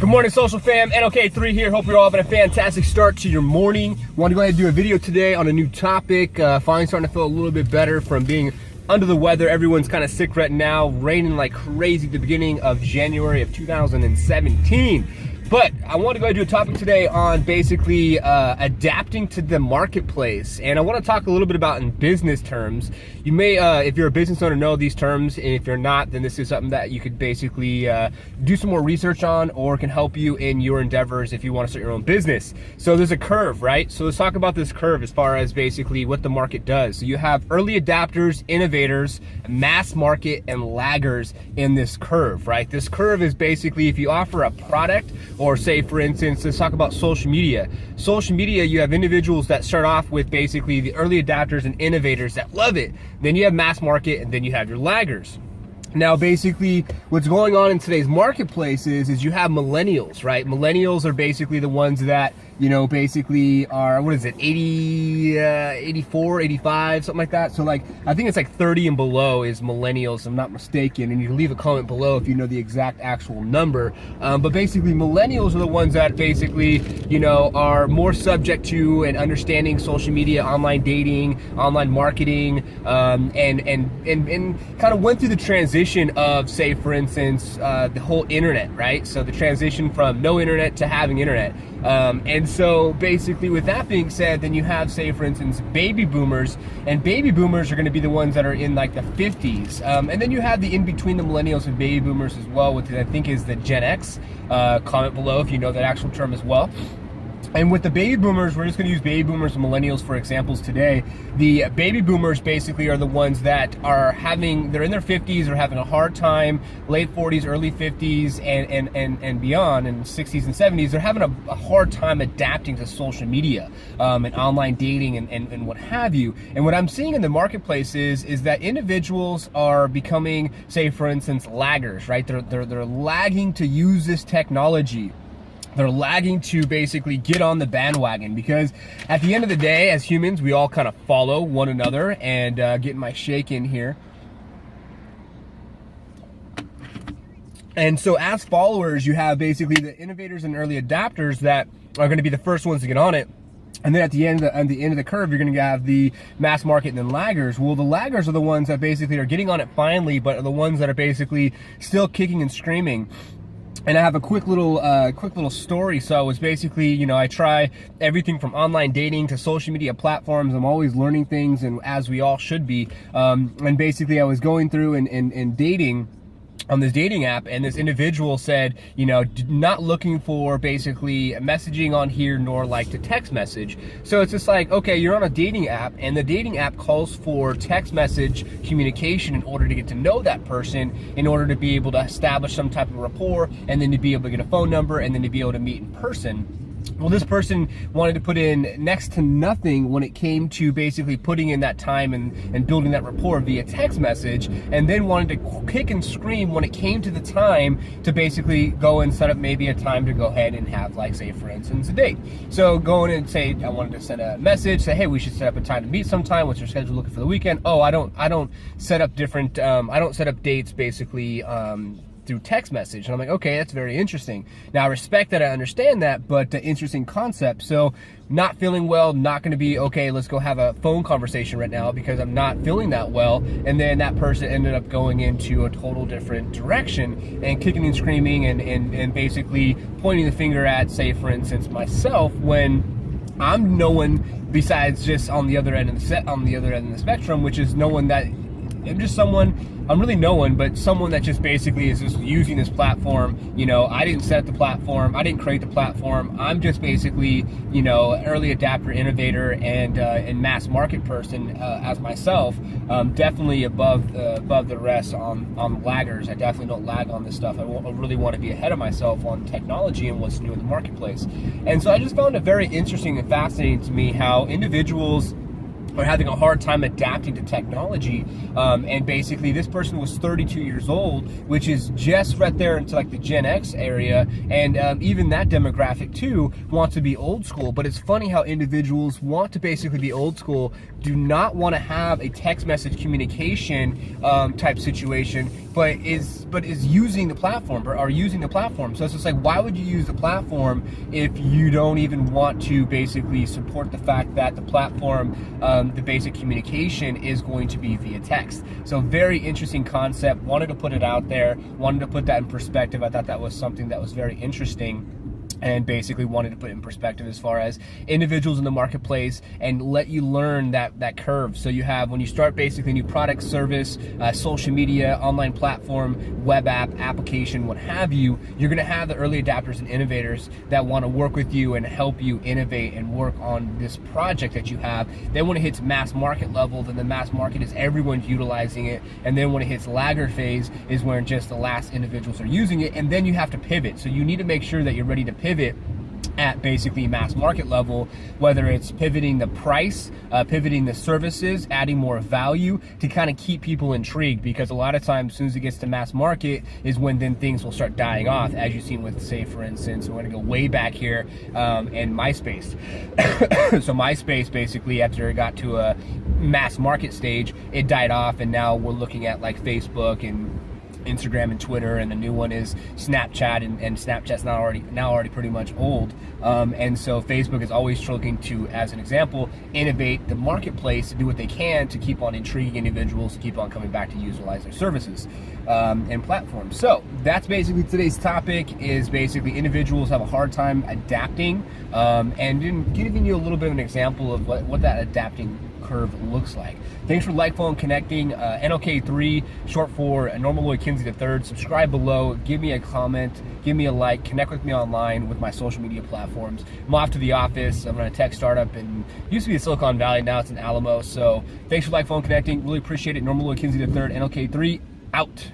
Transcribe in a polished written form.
Good morning, social fam. NLK3 here. Hope you're all having a fantastic start to your morning. Want to go ahead and do a video today on a new topic. Finally starting to feel a little bit better from being under the weather. Everyone's kind of sick right now. Raining like crazy at the beginning of January of 2017. But I want to go ahead and do a topic today on basically adapting to the marketplace. And I want to talk a little bit about in business terms. You may, if you're a business owner, know these terms. And if you're not, then this is something that you could basically do some more research on, or can help you in your endeavors if you want to start your own business. So there's a curve, right? So let's talk about this curve as far as basically what the market does. So you have early adapters, innovators, mass market, and laggers in this curve, right? This curve is basically if you offer a product, or say, for instance, let's talk about social media. Social media, you have individuals that start off with basically the early adapters and innovators that love it. Then you have mass market, and then you have your laggers. Now, basically, what's going on in today's marketplace is you have millennials, right? Millennials are basically the ones that, you know, basically are, what is it, 84, 85, something like that. So, like, I think it's like 30 and below is millennials, if I'm not mistaken. And you can leave a comment below if you know the exact actual number. But basically, millennials are the ones that basically, you know, are more subject to and understanding social media, online dating, online marketing, and kind of went through the transition of, say, for instance, the whole internet, right? So the transition from no internet to having internet. And so basically with that being said, then you have, say, for instance, baby boomers, and baby boomers are going to be the ones that are in like the 50s. And then you have the in between the millennials and baby boomers as well, which I think is the Gen X. Comment below if you know that actual term as well. And with the baby boomers, we're just going to use baby boomers and millennials for examples today. The baby boomers basically are the ones that are they're in their 50s, or having a hard time, late 40s, early 50s, and beyond, and 60s and 70s. They're having a hard time adapting to social media and online dating and what have you. And what I'm seeing in the marketplace is that individuals are becoming, say, for instance, laggers, right? They're lagging to use this technology. They're lagging to basically get on the bandwagon, because at the end of the day, as humans, we all kind of follow one another. And getting my shake in here. And so as followers, you have basically the innovators and early adapters that are going to be the first ones to get on it. And then at the end of the curve, you're going to have the mass market and then laggers. Well, the laggers are the ones that basically are getting on it finally, but are the ones that are basically still kicking and screaming. And I have a quick little story. So it was basically, you know, I try everything from online dating to social media platforms. I'm always learning things, and as we all should be. And basically I was going through and dating on this dating app, and this individual said, you know, not looking for basically messaging on here, nor like to text message. So it's just like, okay, you're on a dating app, and the dating app calls for text message communication in order to get to know that person, in order to be able to establish some type of rapport, and then to be able to get a phone number, and then to be able to meet in person. Well, this person wanted to put in next to nothing when it came to basically putting in that time and building that rapport via text message, and then wanted to kick and scream when it came to the time to basically go and set up maybe a time to go ahead and have, like, say, for instance, a date. So go in and say, I wanted to send a message, say, hey, we should set up a time to meet sometime. What's your schedule looking for the weekend? Oh, I don't set up different, I don't set up dates basically, through text message. And I'm like, okay, that's very interesting. Now, I respect that, I understand that, but interesting concept. So not feeling well, not going to be, okay, let's go have a phone conversation right now because I'm not feeling that well. And then that person ended up going into a total different direction and kicking and screaming and basically pointing the finger at, say, for instance, myself, when I'm no one besides just on the other end of the spectrum, which is no one that I'm just someone, I'm really no one, but someone that just basically is just using this platform. You know, I didn't set the platform, I didn't create the platform. I'm just basically, you know, early adapter, innovator, and mass market person as myself. Definitely above the rest on laggers. I definitely don't lag on this stuff. I really want to be ahead of myself on technology and what's new in the marketplace. And so I just found it very interesting and fascinating to me how individuals are having a hard time adapting to technology. And basically this person was 32 years old, which is just right there into like the Gen X area. And even that demographic too wants to be old school. But it's funny how individuals want to basically be old school, do not want to have a text message communication type situation, but is using the platform or are using the platform. So it's just like, why would you use the platform if you don't even want to basically support the fact that the platform, the basic communication is going to be via text? So very interesting concept. Wanted to put it out there, wanted to put that in perspective. I thought that was something that was very interesting, and basically wanted to put it in perspective as far as individuals in the marketplace and let you learn that curve. So you have, when you start basically new product, service, social media, online platform, web app, application, what have you, you're gonna have the early adapters and innovators that wanna work with you and help you innovate and work on this project that you have. Then when it hits mass market level, then the mass market is everyone's utilizing it. And then when it hits laggard phase is when just the last individuals are using it. And then you have to pivot. So you need to make sure that you're ready to pivot at basically mass market level, whether it's pivoting the price, pivoting the services, adding more value to kind of keep people intrigued, because a lot of times as soon as it gets to mass market is when then things will start dying off, as you've seen with, say for instance, we're gonna go way back here, and MySpace. So MySpace basically, after it got to a mass market stage, it died off, and now we're looking at like Facebook and Instagram and Twitter, and the new one is Snapchat, and Snapchat's now already pretty much old. And so Facebook is always looking to, as an example, innovate the marketplace to do what they can to keep on intriguing individuals to keep on coming back to utilize their services and platforms. So that's basically today's topic, is basically individuals have a hard time adapting, and giving you a little bit of an example of what that adapting curve looks like. Thanks for like, following, connecting. NLK3, short for Normal Lloyd Kinsey III. Subscribe below, give me a comment, give me a like, connect with me online with my social media platforms. I'm off to the office. I'm running a tech startup, and used to be in Silicon Valley, now it's in Alamo. So thanks for like, following, connecting. Really appreciate it. Normal Lloyd Kinsey III, NLK3, out.